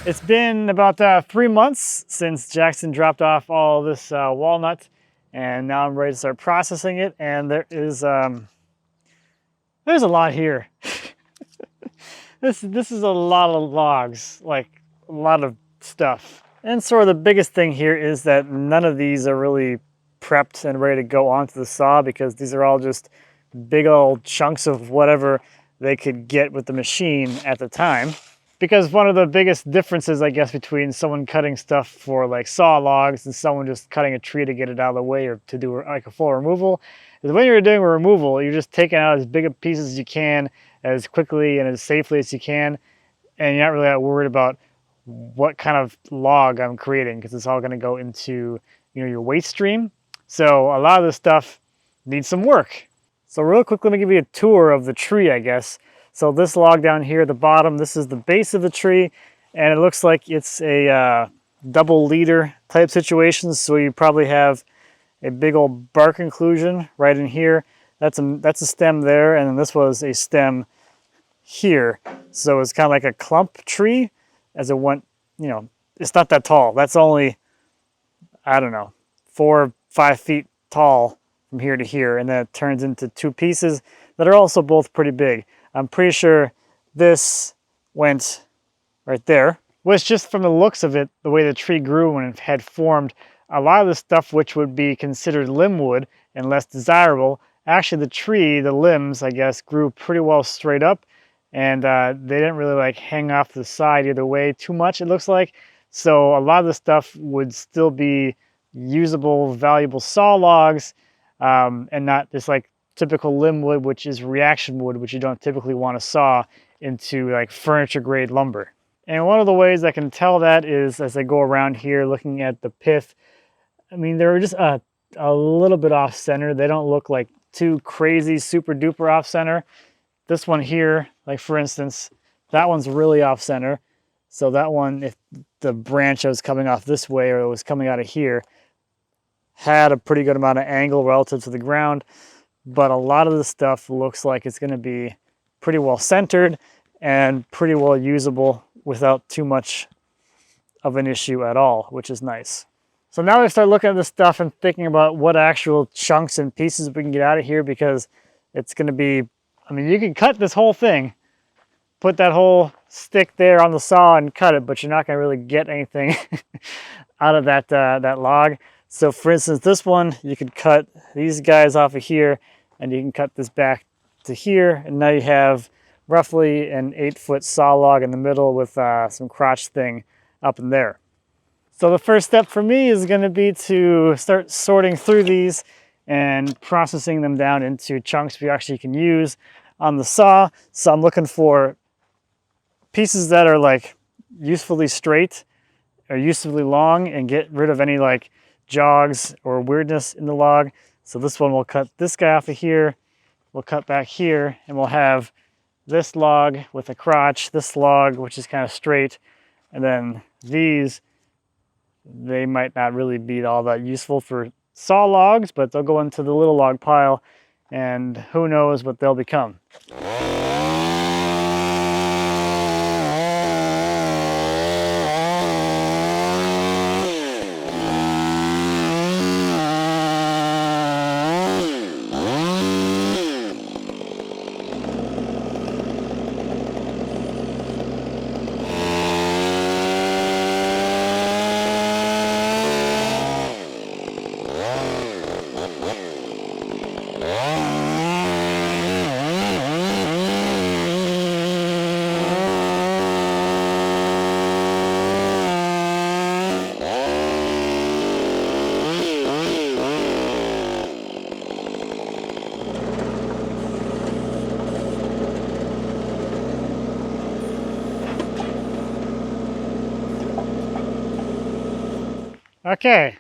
It's been about 3 months since Jackson dropped off all this walnut, and now I'm ready to start processing it. And there's a lot here. This is a lot of logs, like a lot of stuff. And sort of the biggest thing here is that none of these are really prepped and ready to go onto the saw, because these are all just big old chunks of whatever they could get with the machine at the time. Because one of the biggest differences, I guess, between someone cutting stuff for like saw logs and someone just cutting a tree to get it out of the way or to do like a full removal, is when you're doing a removal, you're just taking out as big a pieces as you can, as quickly and as safely as you can, and you're not really that worried about what kind of log I'm creating, because it's all going to go into, you know, your waste stream. So a lot of this stuff needs some work. So real quick, let me give you a tour of the tree, I guess. So this log down here at the bottom, this is the base of the tree, and it looks like it's a double leader type situation. So you probably have a big old bark inclusion right in here. That's a stem there, and then this was a stem here. So it's kind of like a clump tree as it went, you know, it's not that tall. That's only, I don't know, 4 or 5 feet tall from here to here, and then it turns into 2 pieces that are also both pretty big. I'm pretty sure this went right there, which just from the looks of it, the way the tree grew when it had formed, a lot of the stuff which would be considered limb wood and less desirable, actually the tree, the limbs, I guess, grew pretty well straight up, and they didn't really like hang off the side either way too much, it looks like. So a lot of the stuff would still be usable, valuable saw logs, and not this like typical limb wood, which is reaction wood, which you don't typically want to saw into like furniture grade lumber. And one of the ways I can tell that is as I go around here looking at the pith. I mean, they're just a little bit off center. They don't look like too crazy, super duper off center. This one here, like for instance, that one's really off center. So that one, if the branch was coming off this way or it was coming out of here, had a pretty good amount of angle relative to the ground. But a lot of the stuff looks like it's going to be pretty well centered and pretty well usable without too much of an issue at all, which is nice. So now I start looking at this stuff and thinking about what actual chunks and pieces we can get out of here, because it's going to be, I mean, you can cut this whole thing, put that whole stick there on the saw and cut it, but you're not going to really get anything out of that log. So for instance, this one, you could cut these guys off of here, and you can cut this back to here, and now you have roughly an 8-foot saw log in the middle with some crotch thing up in there. So the first step for me is going to be to start sorting through these and processing them down into chunks we actually can use on the saw. So I'm looking for pieces that are like usefully straight or usefully long, and get rid of any like jogs or weirdness in the log. So this one, we'll cut this guy off of here, we'll cut back here, and we'll have this log with a crotch, this log which is kind of straight, and then these, they might not really be all that useful for saw logs, but they'll go into the little log pile, and who knows what they'll become. Okay,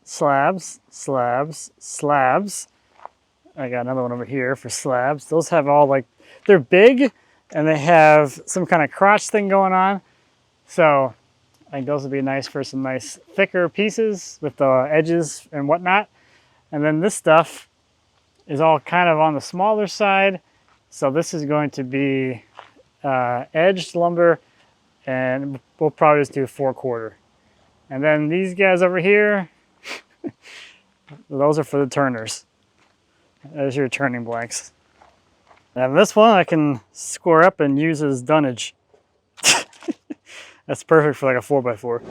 slabs, slabs, slabs. I got another one over here for slabs. Those have all like, they're big and they have some kind of crotch thing going on. So I think those would be nice for some nice thicker pieces with the edges and whatnot. And then this stuff is all kind of on the smaller side. So this is going to be edged lumber and we'll probably just do 4/4. And then these guys over here, those are for the turners. There's your turning blanks. And this one I can square up and use as dunnage. That's perfect for like a 4x4.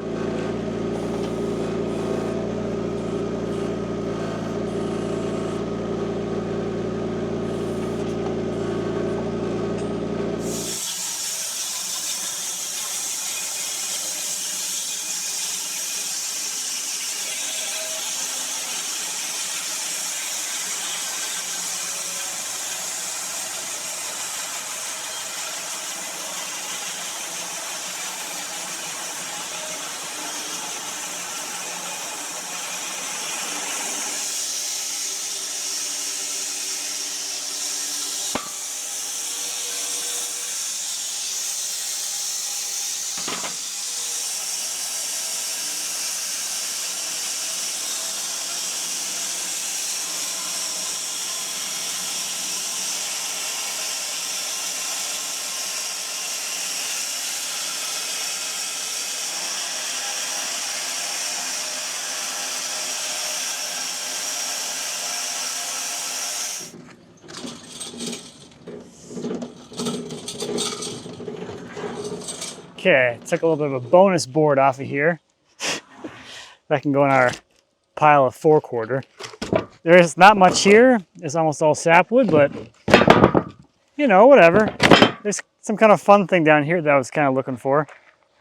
Okay, took a little bit of a bonus board off of here. That can go in our pile of 4/4. There's not much here. It's almost all sapwood, but you know, whatever. There's some kind of fun thing down here that I was kind of looking for.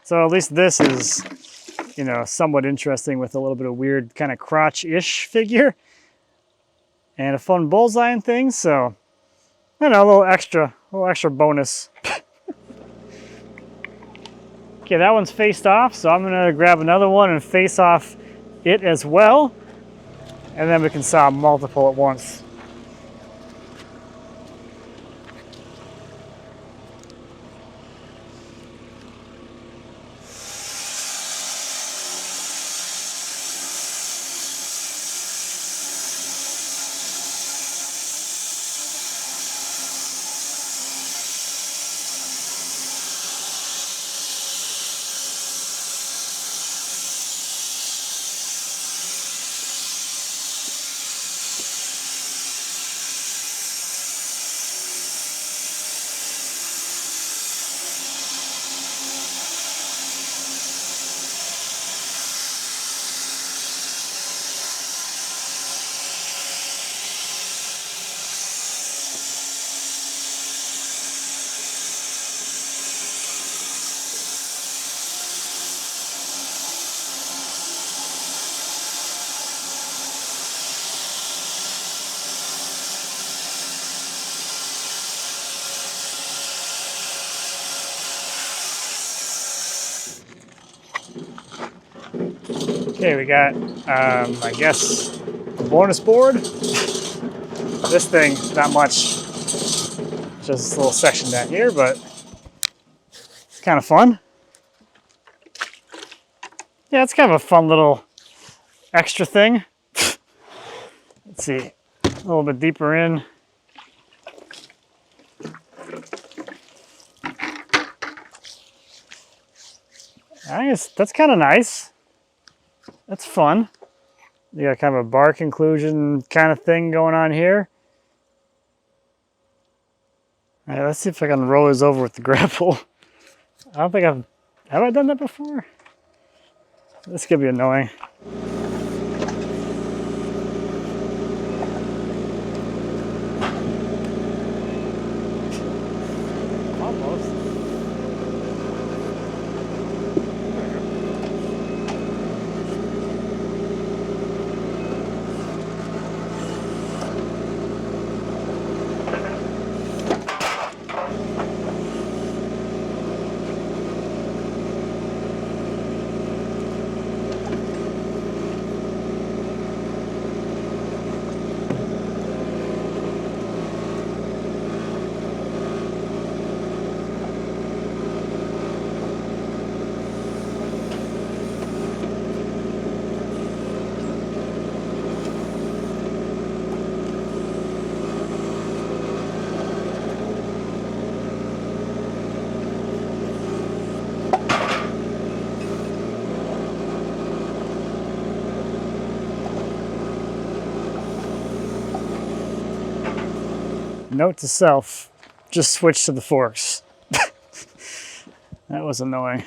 So at least this is, you know, somewhat interesting with a little bit of weird kind of crotch-ish figure. And a fun bullseye and things, so, you know, a little extra bonus. Okay, that one's faced off, so I'm gonna grab another one and face off it as well. And then we can saw multiple at once. Okay, we got, I guess, a bonus board. This thing, not much. Just this little section down here, but it's kind of fun. Yeah, it's kind of a fun little extra thing. Let's see, a little bit deeper in. I guess that's kind of nice. That's fun. You got kind of a bar conclusion kind of thing going on here. All right, let's see if I can roll this over with the grapple. I don't think have I done that before? This could be annoying. Almost. Note to self, just switch to the forks. That was annoying.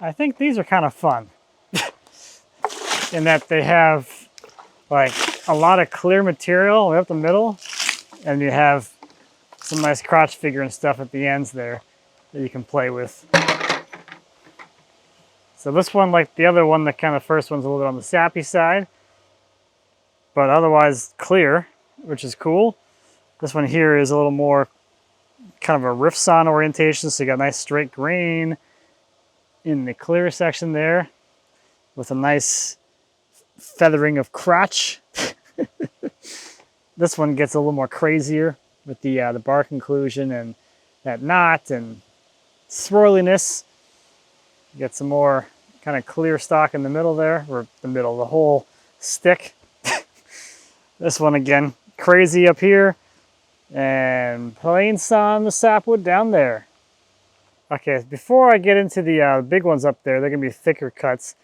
I think these are kind of fun in that they have like a lot of clear material right up the middle, and you have some nice crotch figure and stuff at the ends there that you can play with. So this one, like the other one, the kind of first one's a little bit on the sappy side, but otherwise clear, which is cool. This one here is a little more kind of a riff sawn orientation, so you got a nice straight grain in the clear section there with a nice feathering of crotch. this one gets a little more crazier with the bark inclusion and that knot and swirliness. Get some more kind of clear stock in the middle there, or the middle, the whole stick. This one again, crazy up here, and plain sawn the sapwood down there. Okay, before I get into the big ones up there, they're gonna be thicker cuts.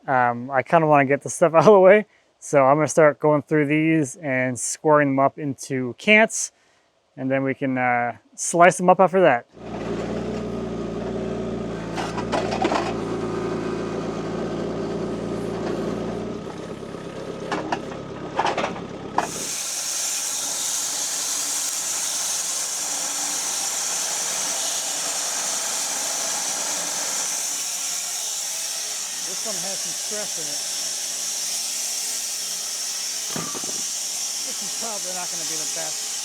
I kind of want to get the stuff out of the way, so I'm gonna start going through these and squaring them up into cants, and then we can slice them up after that. This one has some stress in it. This is probably not going to be the best.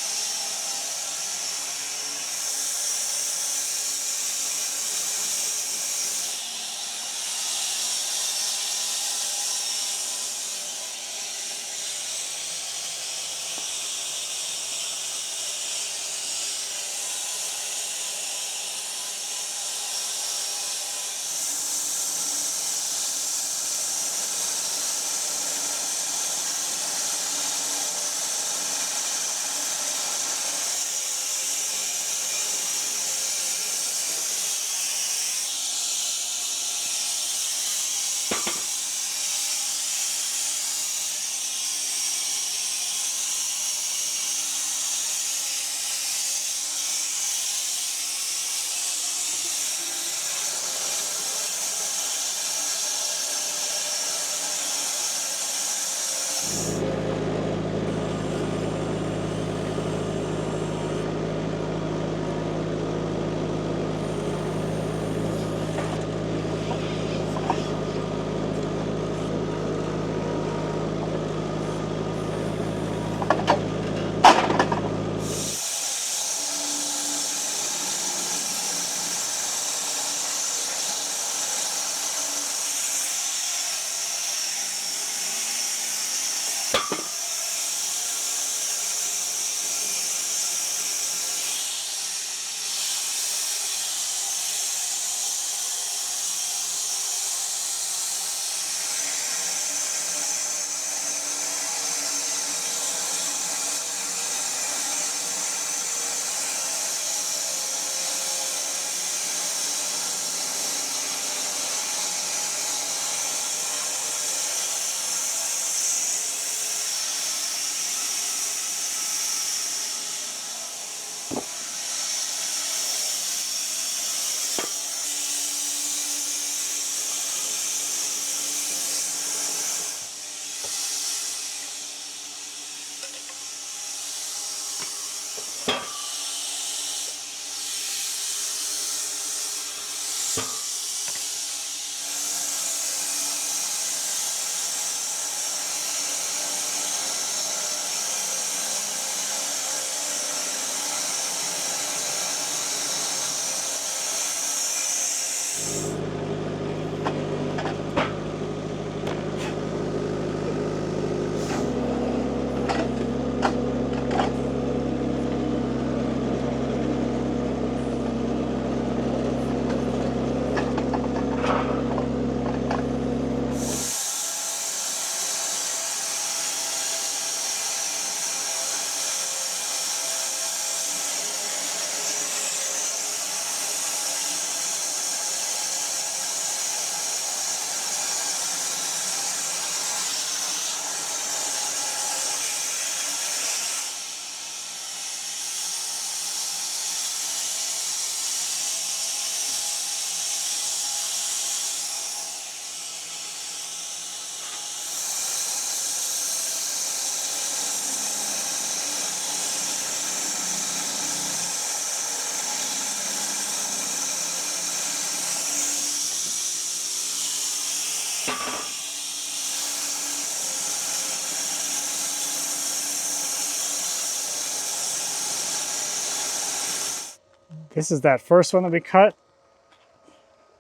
This is that first one that we cut.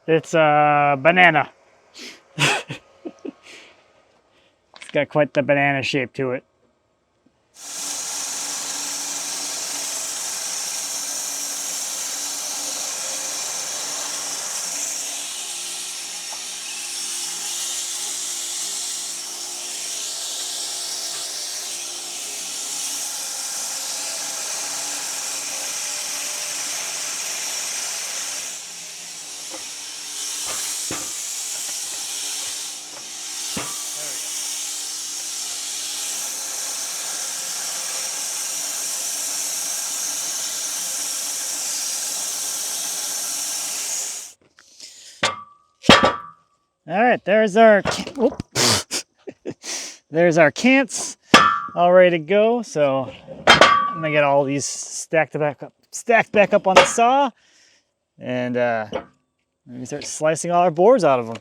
It's a banana. It's got quite the banana shape to it. All right, there's our there's our cants all ready to go. So I'm gonna get all these stacked back up on the saw, and we start slicing all our boards out of them.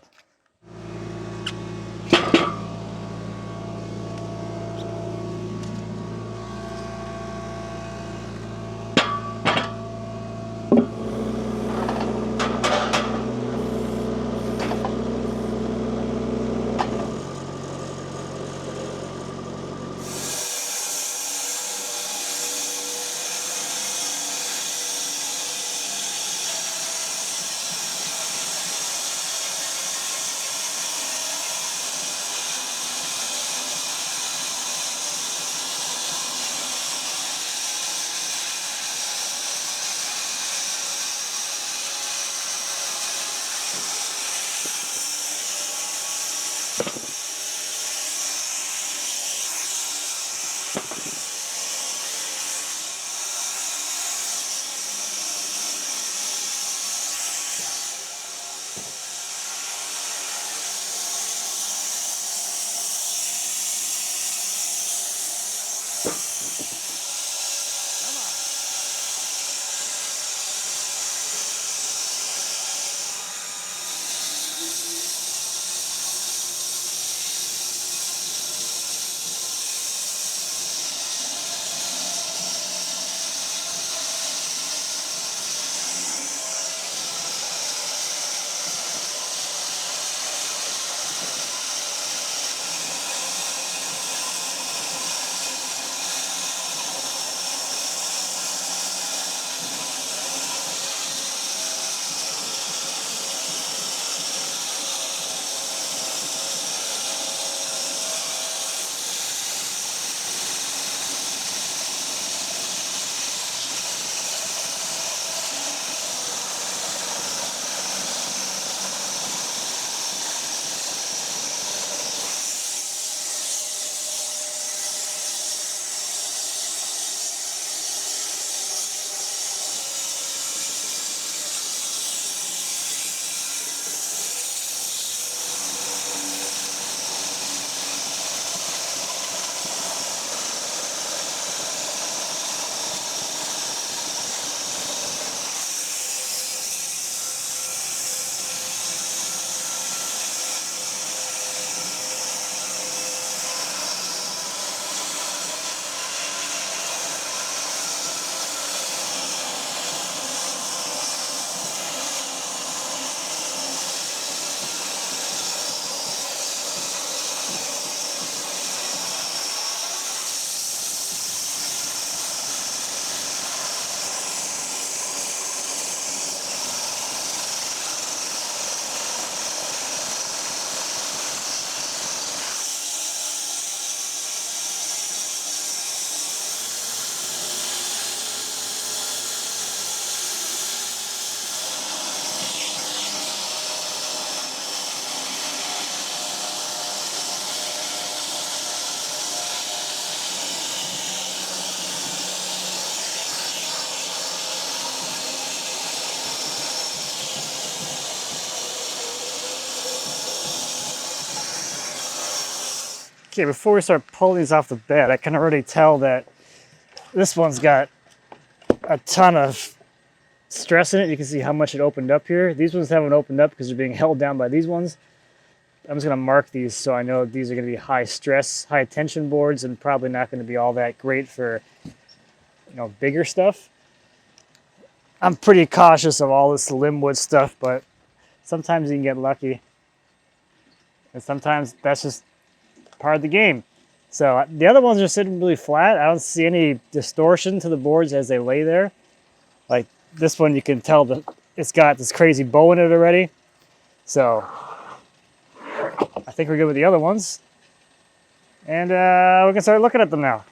Okay, before we start pulling these off the bed, I can already tell that this one's got a ton of stress in it. You can see how much it opened up here. These ones haven't opened up because they're being held down by these ones. I'm just gonna mark these so I know these are gonna be high stress, high tension boards, and probably not gonna be all that great for, you know, bigger stuff. I'm pretty cautious of all this limbwood stuff, but sometimes you can get lucky. And sometimes that's just part of the game. So the other ones are sitting really flat. I don't see any distortion to the boards as they lay there. Like this one, you can tell that it's got this crazy bow in it already. So I think we're good with the other ones. And we can start looking at them now.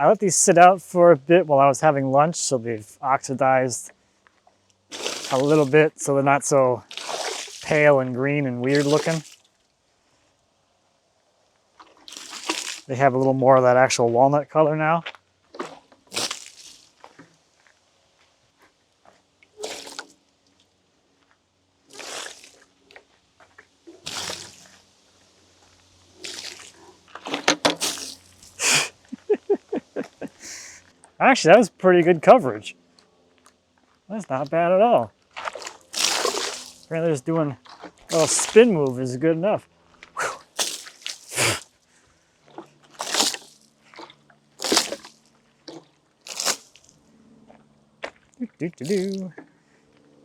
I let these sit out for a bit while I was having lunch, so they've oxidized a little bit so they're not so pale and green and weird looking. They have a little more of that actual walnut color now. Actually, that was pretty good coverage. That's not bad at all. Apparently just doing a little spin move is good enough.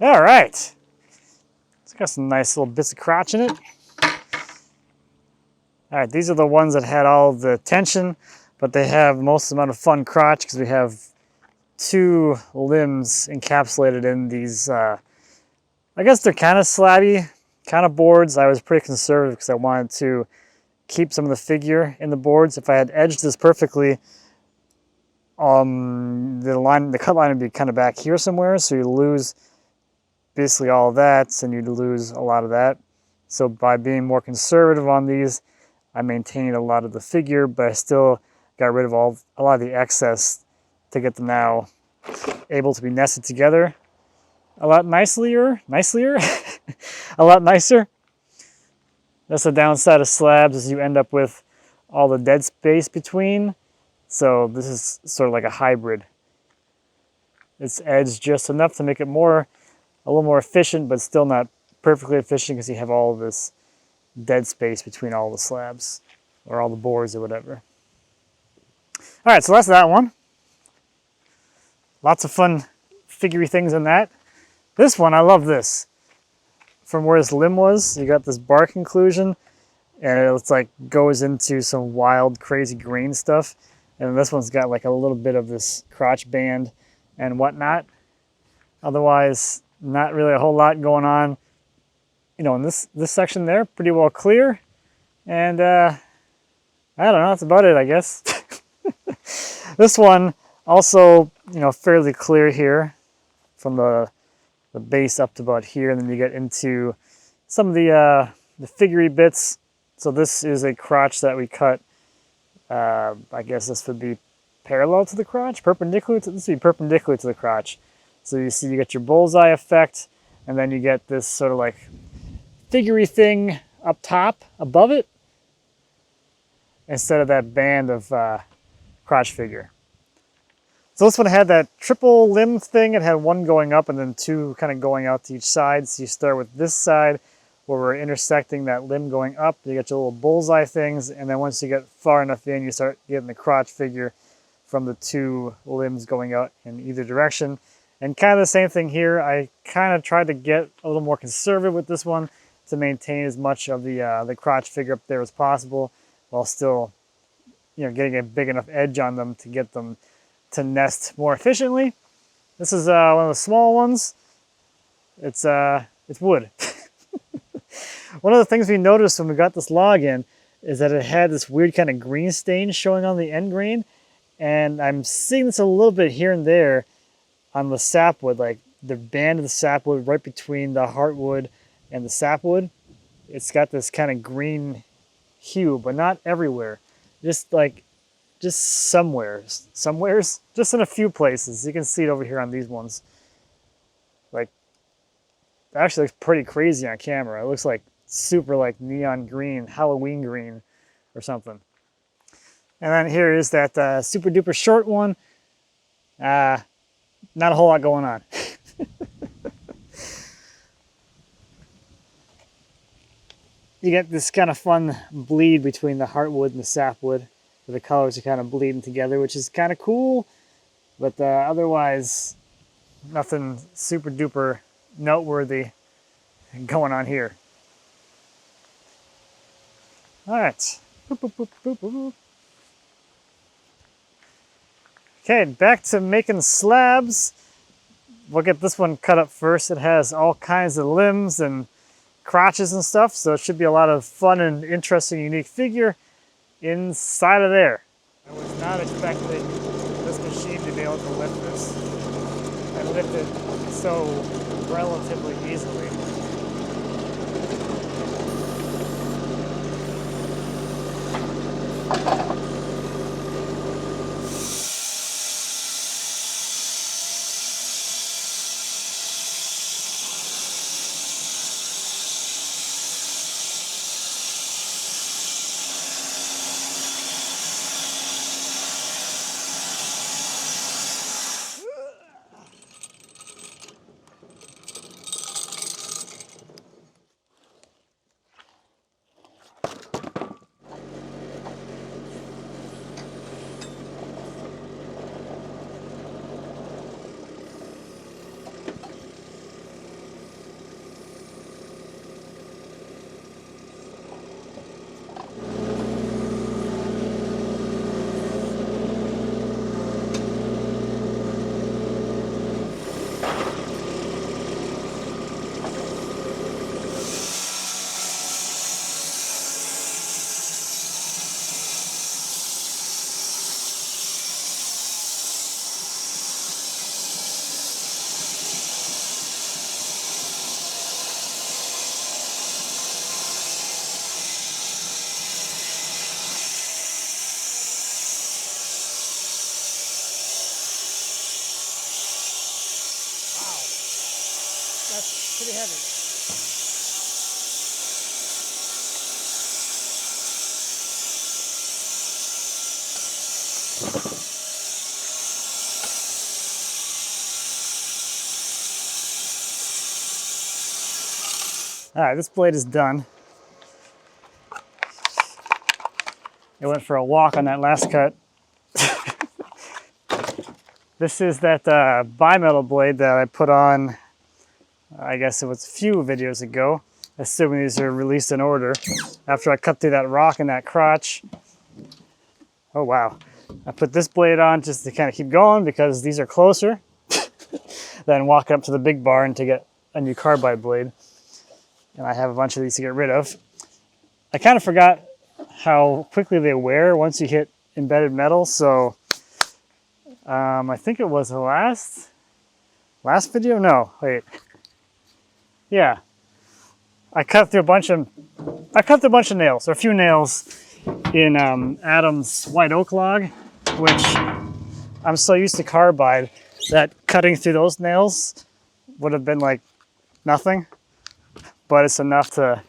All right. It's got some nice little bits of crotch in it. All right, these are the ones that had all the tension, but they have most amount of fun crotch because we have 2 limbs encapsulated in these, I guess they're kind of slabby, kind of boards. I was pretty conservative because I wanted to keep some of the figure in the boards. If I had edged this perfectly, the cut line would be kind of back here somewhere, so you lose basically all of that, and you'd lose a lot of that. So by being more conservative on these, I maintained a lot of the figure, but I still got rid of a lot of the excess to get them now able to be nested together a lot nicelier, a lot nicer. That's the downside of slabs, is you end up with all the dead space between. So this is sort of like a hybrid. It's edged just enough to make it a little more efficient, but still not perfectly efficient because you have all of this dead space between all the slabs or all the boards or whatever. All right, so that's that one. Lots of fun figurey things in that. This one, I love this. From where this limb was, you got this bark inclusion, and it's like goes into some wild, crazy green stuff. And this one's got like a little bit of this crotch band and whatnot. Otherwise, not really a whole lot going on. You know, in this section there, pretty well clear. And I don't know, that's about it, I guess. This one also, you know, fairly clear here from the base up to about here, and then you get into some of the figurey bits. So this is a crotch that we cut. I guess this would be parallel to the crotch, perpendicular to this would be perpendicular to the crotch. So you see, you get your bullseye effect, and then you get this sort of like figurey thing up top above it, instead of that band of crotch figure. So this one had that triple limb thing. It had one going up and then 2 kind of going out to each side. So you start with this side where we're intersecting that limb going up. You get your little bullseye things, and then once you get far enough in, you start getting the crotch figure from the 2 limbs going out in either direction. And kind of the same thing here. I kind of tried to get a little more conservative with this one to maintain as much of the crotch figure up there as possible, while still, you know, getting a big enough edge on them to get them to nest more efficiently. This is one of the small ones. It's wood. One of the things we noticed when we got this log in is that it had this weird kind of green stain showing on the end grain, and I'm seeing this a little bit here and there on the sapwood, like the band of the sapwood right between the heartwood and the sapwood. It's got this kind of green hue, but not everywhere. Just somewheres, just in a few places. You can see it over here on these ones. Like, it actually looks pretty crazy on camera. It looks like super like neon green, Halloween green or something. And then here is that super duper short one. Not a whole lot going on. You get this kind of fun bleed between the heartwood and the sapwood, where the colors are kind of bleeding together, which is kind of cool, but otherwise nothing super duper noteworthy going on here. All right. Boop, boop, boop, boop, boop. Okay, back to making slabs. We'll get this one cut up first. It has all kinds of limbs and crotches and stuff, so it should be a lot of fun and interesting, unique figure inside of there. I was not expecting how to lift this. I lift it so relatively easily. That's pretty heavy. All right, this blade is done. I went for a walk on that last cut. This is that bimetal blade that I put on, I guess it was a few videos ago, assuming these are released in order. After I cut through that rock in that crotch. Oh wow. I put this blade on just to kind of keep going because these are closer than walking up to the big barn to get a new carbide blade. And I have a bunch of these to get rid of. I kind of forgot how quickly they wear once you hit embedded metal, so I think it was the last video? No, wait. Yeah. I cut through a bunch of nails, or a few nails in Adam's white oak log, which I'm so used to carbide that cutting through those nails would have been like nothing, but it's enough to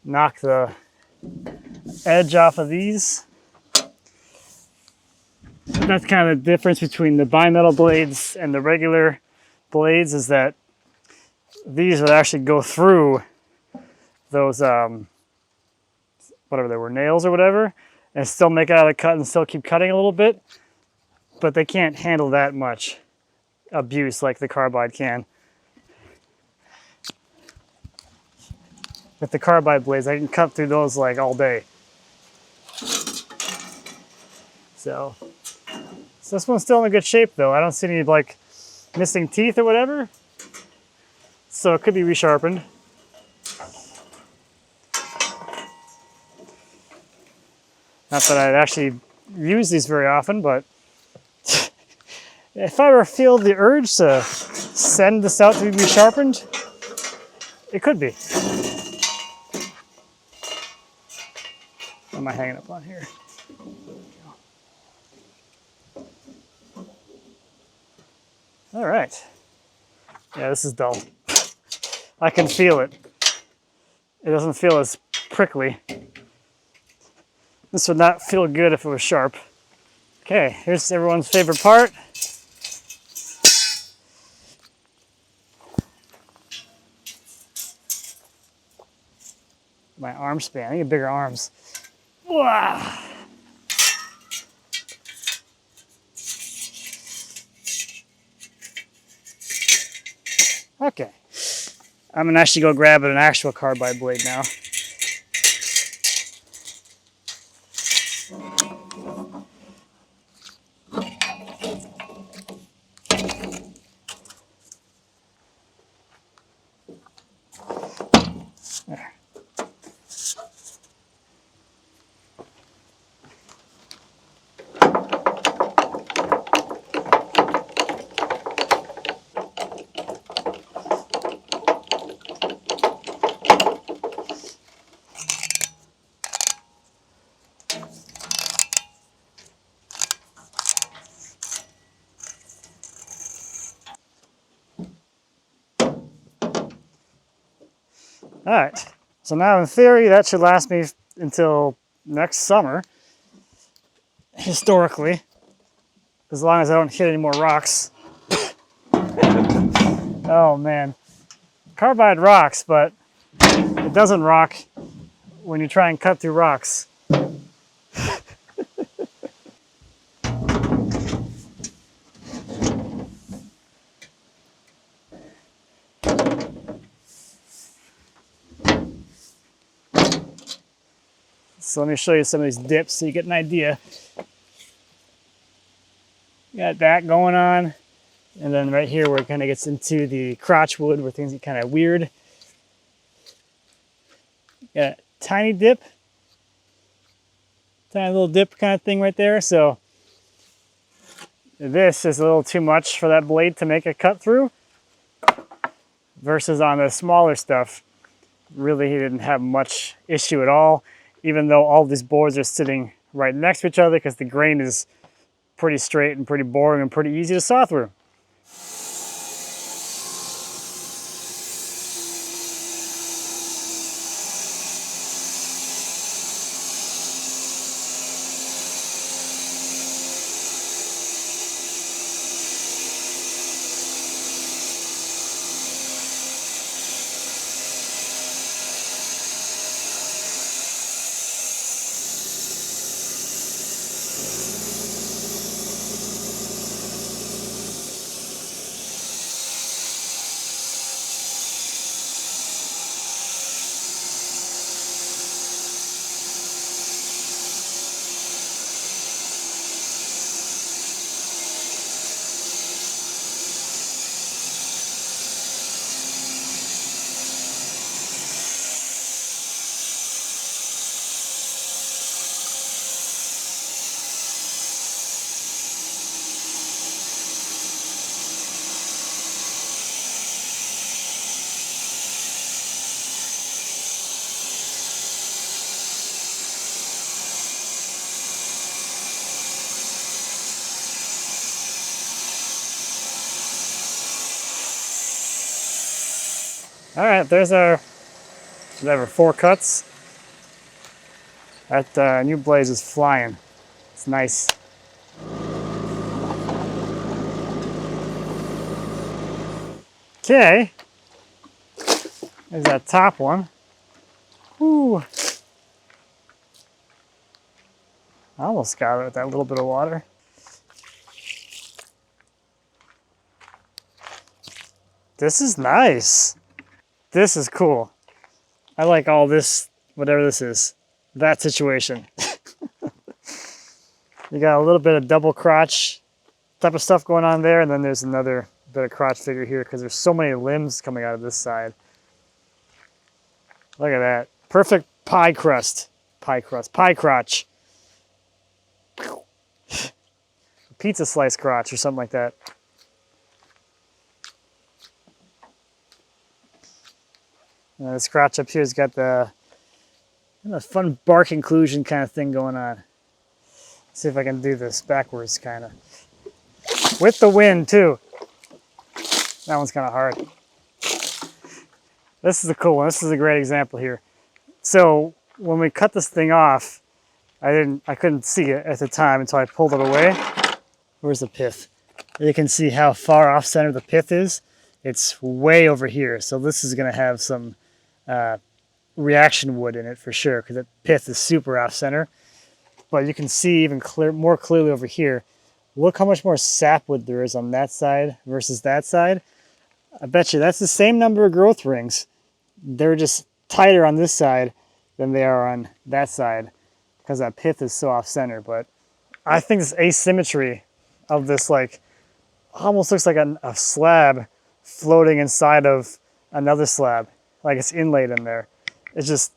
knock the edge off of these. That's kind of the difference between the bimetal blades and the regular blades, is that these would actually go through those whatever they were, nails or whatever, and still make it out of the cut and still keep cutting a little bit, but they can't handle that much abuse like the carbide can. With the carbide blades, I can cut through those like all day. So this one's still in good shape though. I don't see any like missing teeth or whatever. So it could be resharpened. Not that I'd actually use these very often, but if I ever feel the urge to send this out to be resharpened, it could be. What am I hanging up on here? All right. Yeah, this is dull. I can feel it. It doesn't feel as prickly. This would not feel good if it was sharp. Okay, here's everyone's favorite part. My arm span. I need bigger arms. Wow. Okay. I'm gonna actually go grab an actual carbide blade now. There. All right, so now in theory, that should last me until next summer, historically, as long as I don't hit any more rocks. Oh man, carbide rocks, but it doesn't rock when you try and cut through rocks. So let me show you some of these dips so you get an idea. Got that going on. And then right here where it kind of gets into the crotch wood where things get kind of weird. Got a tiny dip. Tiny little dip kind of thing right there. So this is a little too much for that blade to make a cut through. Versus on the smaller stuff, really he didn't have much issue at all. Even though all these boards are sitting right next to each other because the grain is pretty straight and pretty boring and pretty easy to saw through. All right, there's our, whatever, 4 cuts. That new blaze is flying. It's nice. Okay, there's that top one. Whew. I almost got it with that little bit of water. This is nice. This is cool. I like all this, whatever this is, that situation. You got a little bit of double crotch type of stuff going on there, and then there's another bit of crotch figure here because there's so many limbs coming out of this side. Look at that. Perfect pie crust. Pie crotch. Pizza slice crotch or something like that. This crotch up here has got the fun bark inclusion kind of thing going on. Let's see if I can do this backwards kind of. With the wind too. That one's kind of hard. This is a cool one. This is a great example here. So when we cut this thing off, I couldn't see it at the time until I pulled it away. Where's the pith? You can see how far off center the pith is. It's way over here. So this is going to have some reaction wood in it for sure because the pith is super off center. But you can see even more clearly over here. Look how much more sapwood there is on that side versus that side. I bet you that's the same number of growth rings. They're just tighter on this side than they are on that side because that pith is so off center. But I think this asymmetry of this like almost looks like a slab floating inside of another slab, like it's inlaid in there. It's just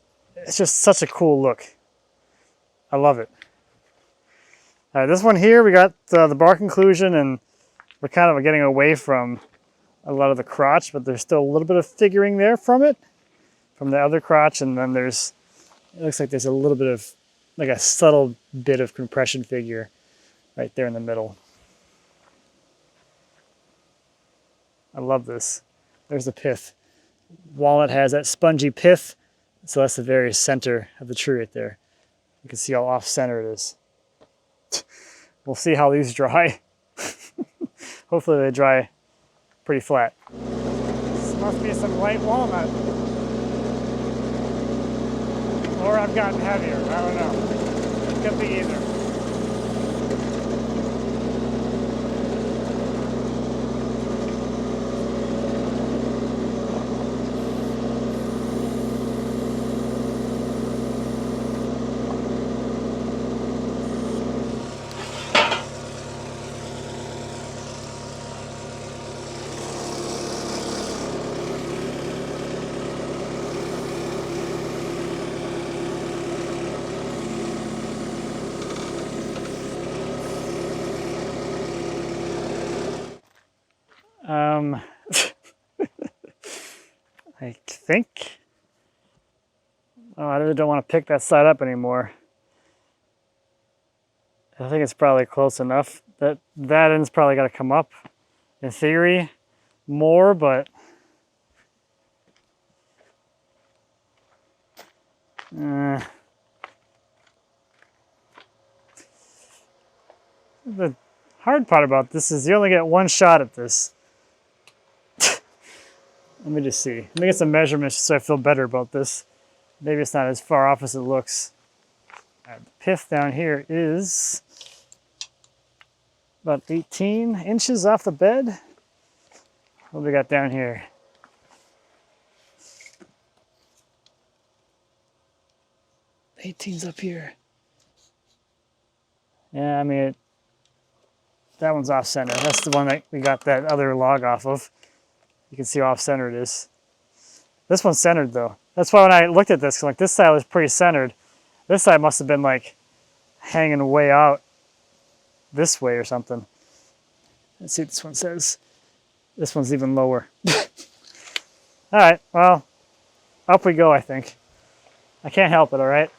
such a cool look. I love it. All right, this one here, we got the bark inclusion, and we're kind of getting away from a lot of the crotch, but there's still a little bit of figuring there from it, from the other crotch, and then it looks like there's a little bit of, like a subtle bit of compression figure right there in the middle. I love this. There's the pith. Walnut has that spongy pith, so that's the very center of the tree right there. You can see how off-center it is. We'll see how these dry. Hopefully they dry pretty flat. This must be some light walnut. Or I've gotten heavier, I don't know. It could be either. I think, oh, I really don't want to pick that side up anymore. I think it's probably close enough. That end's probably got to come up, in theory, more, but the hard part about this is you only get one shot at this. Let me just see. Let me get some measurements so I feel better about this. Maybe it's not as far off as it looks. All right, the pith down here is about 18 inches off the bed. What do we got down here? '18's up here. Yeah, I mean, that one's off center. That's the one that we got that other log off of. You can see how off center it is. This one's centered though. That's why when I looked at this, like this side was pretty centered. This side must have been like hanging way out this way or something. Let's see what this one says. This one's even lower. All right, well, up we go, I think. I can't help it, all right?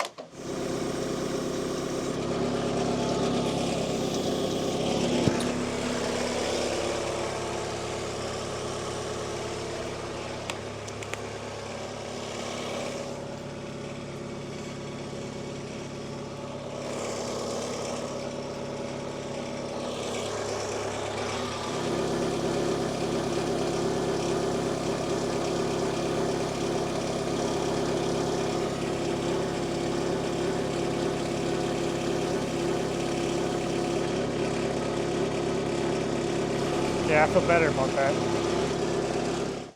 Yeah, I feel better about that.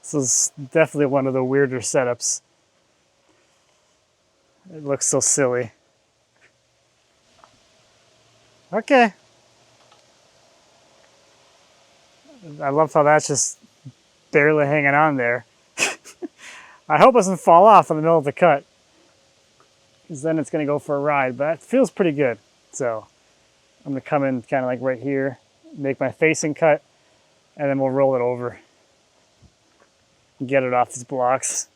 This is definitely one of the weirder setups. It looks so silly. Okay. I love how that's just barely hanging on there. I hope it doesn't fall off in the middle of the cut, because then it's going to go for a ride, but it feels pretty good. So I'm going to come in kind of like right here, make my facing cut, and then we'll roll it over and get it off these blocks.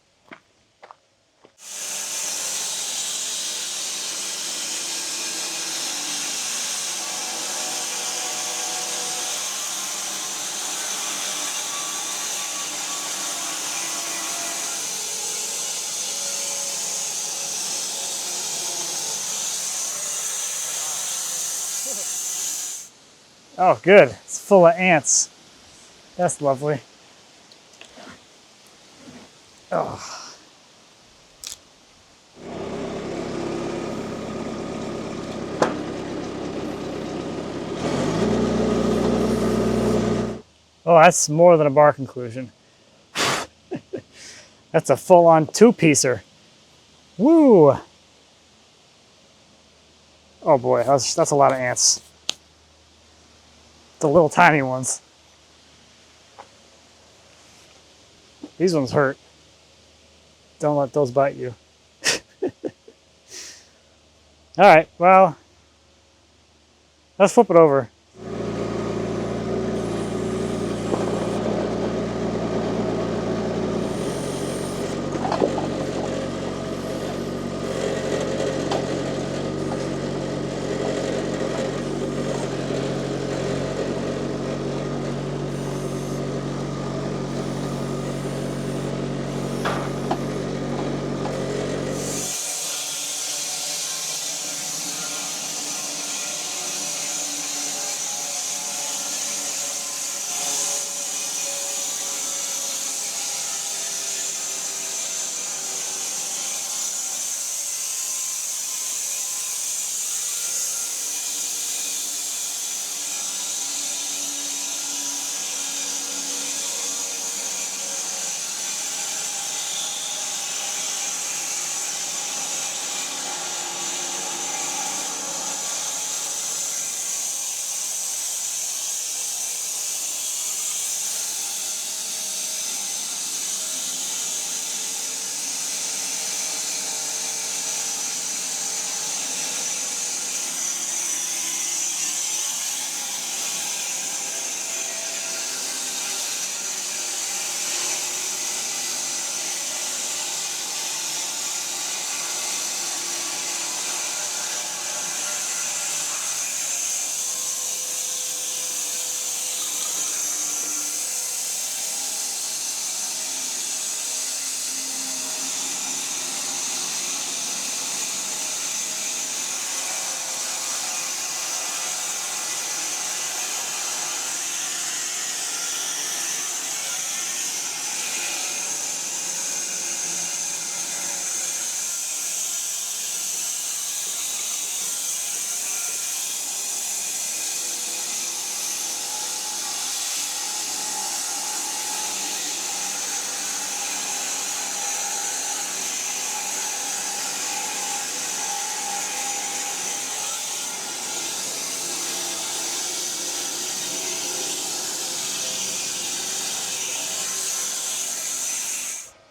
Oh, good. It's full of ants. That's lovely. Oh. Oh, that's more than a bar conclusion. That's a full-on two-piecer. Woo! Oh boy, that's a lot of ants. The little tiny ones. These ones hurt. Don't let those bite you. All right, well, let's flip it over.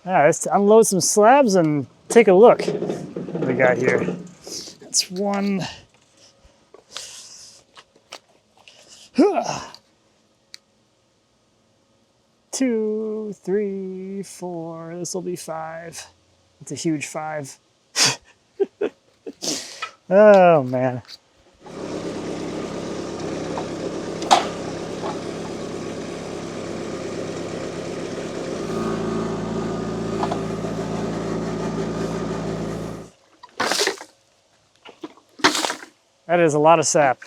All right, let's unload some slabs and take a look. What do we got here? That's one. 2, 3, 4. This will be 5. It's a huge 5. Oh man. That is a lot of sap.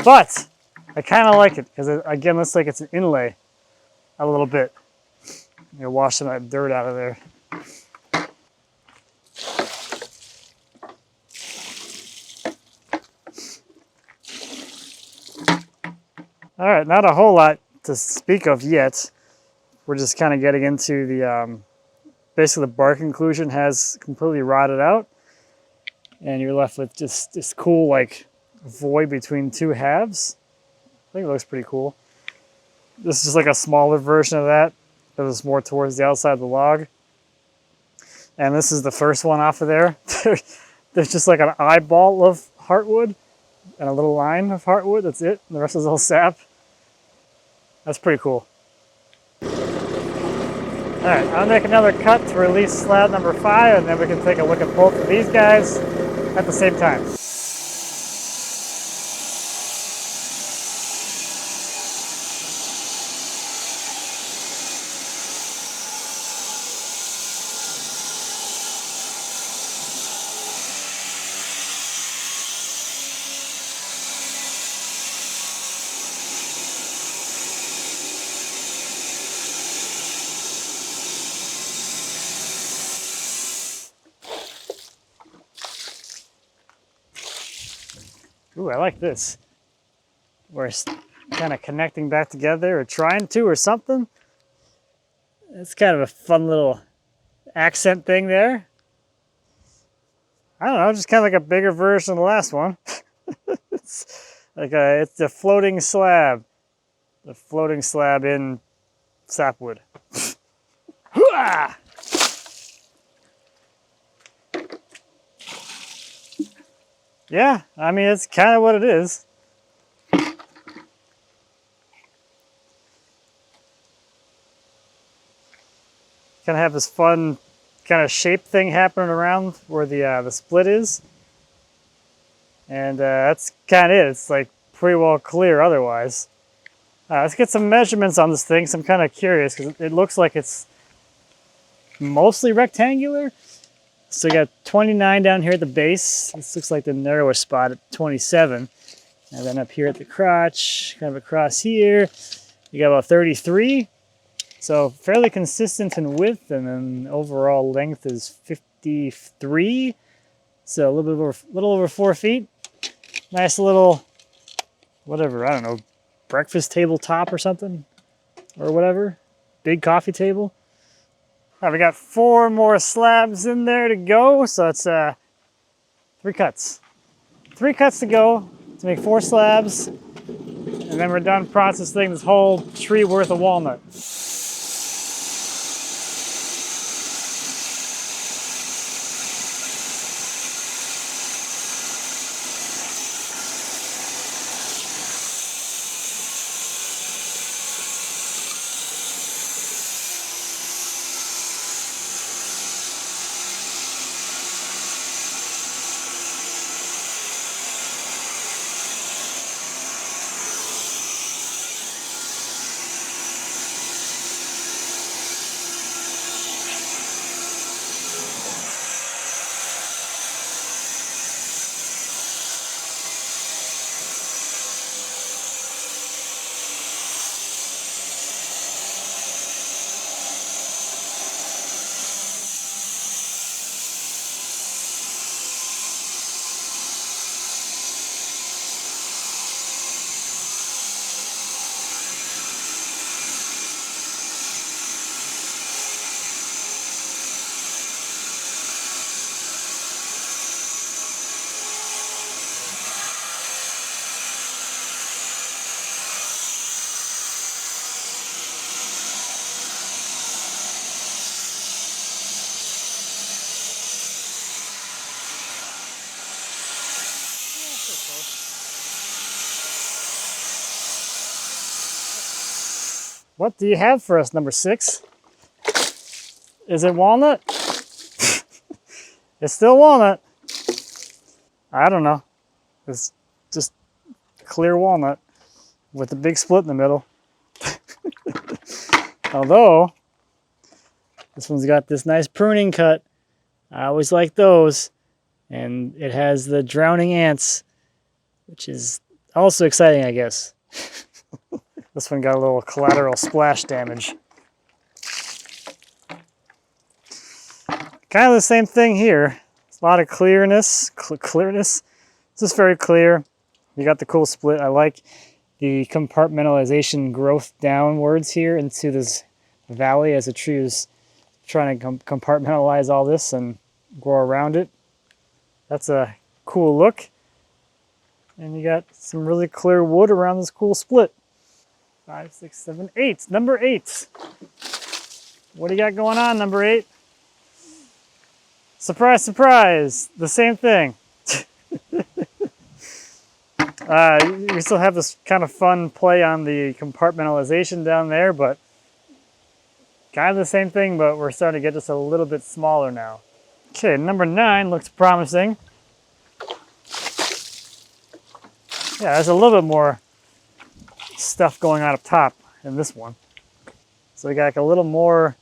But I kind of like it because it, again, looks like it's an inlay a little bit. You wash some of that dirt out of there. All right, not a whole lot to speak of yet. We're just kind of getting into the, basically the bark inclusion has completely rotted out. And you're left with just this cool like void between two halves. I think it looks pretty cool. This is just like a smaller version of that. That was more towards the outside of the log. And this is the first one off of there. There's just like an eyeball of heartwood and a little line of heartwood. That's it. And the rest is all sap. That's pretty cool. All right, I'll make another cut to release slab number 5, and then we can take a look at both of these guys at the same time. Ooh, I like this. We're kind of connecting back together, or trying to, or something. It's kind of a fun little accent thing there. I don't know, just kind of like a bigger version of the last one. It's like it's the floating slab. The floating slab in sapwood. Yeah, I mean, it's kind of what it is. Kind of have this fun kind of shape thing happening around where the split is. And that's kind of it. It's like pretty well clear otherwise. Let's get some measurements on this thing. So I'm kind of curious because it looks like it's mostly rectangular. So you got 29 down here at the base. This looks like the narrowest spot at 27. And then up here at the crotch, kind of across here, you got about 33. So fairly consistent in width, and then overall length is 53. So a little over 4 feet. Nice little, whatever, I don't know, breakfast table top or something, or whatever. Big coffee table. All right, we got 4 more slabs in there to go, so it's 3 cuts. 3 cuts to go to make 4 slabs, and then we're done processing this whole tree worth of walnut. What do you have for us, number 6? Is it walnut? It's still walnut. I don't know. It's just clear walnut with a big split in the middle. Although, this one's got this nice pruning cut. I always like those. And it has the drowning ants, which is also exciting, I guess. This one got a little collateral splash damage. Kind of the same thing here. It's a lot of clearness. Clearness. This is very clear. You got the cool split. I like the compartmentalization growth downwards here into this valley as the tree is trying to compartmentalize all this and grow around it. That's a cool look. And you got some really clear wood around this cool split. 5, 6, 7, 8. Number 8. What do you got going on, number 8? Surprise, surprise. The same thing. You still have this kind of fun play on the compartmentalization down there, but kind of the same thing, but we're starting to get just a little bit smaller now. Okay, number 9 looks promising. Yeah, there's a little bit more stuff going on up top in this one. So we got like a little more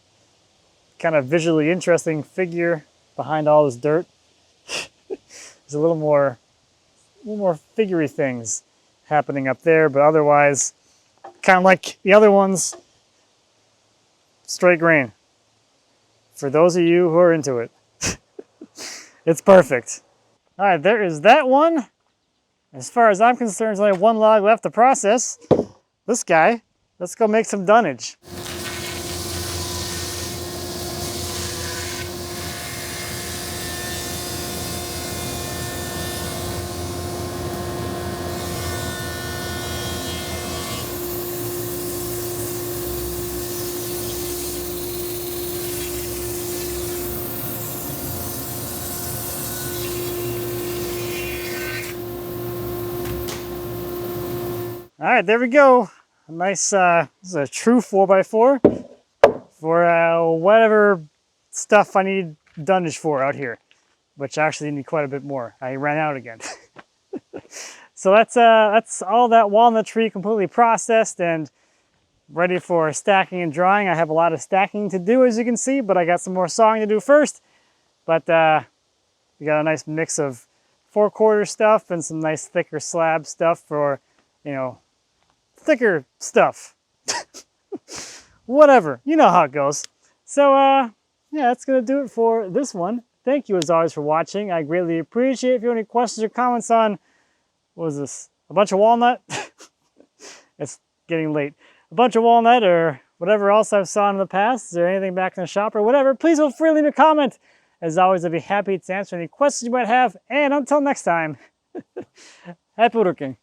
kind of visually interesting figure behind all this dirt. There's a little more figurey things happening up there, but otherwise, kind of like the other ones, straight grain. For those of you who are into it, it's perfect. All right, there is that one. As far as I'm concerned, there's only one log left to process. This guy. Let's go make some dunnage. All right, there we go. A nice, this is a true 4x4 for whatever stuff I need dunnage for out here, which I actually need quite a bit more. I ran out again. So that's all that walnut tree completely processed and ready for stacking and drying. I have a lot of stacking to do, as you can see, but I got some more sawing to do first. But we got a nice mix of 4/4 stuff and some nice thicker slab stuff for, you know, thicker stuff. Whatever, you know how it goes. So yeah, that's gonna do it for this one. Thank you as always for watching. I greatly appreciate it. If you have any questions or comments on, what was this, a bunch of walnut? It's getting late. A bunch of walnut or whatever else I've saw in the past. Is there anything back in the shop or whatever? Please feel free to leave a comment. As always, I'd be happy to answer any questions you might have. And until next time, happy woodworking.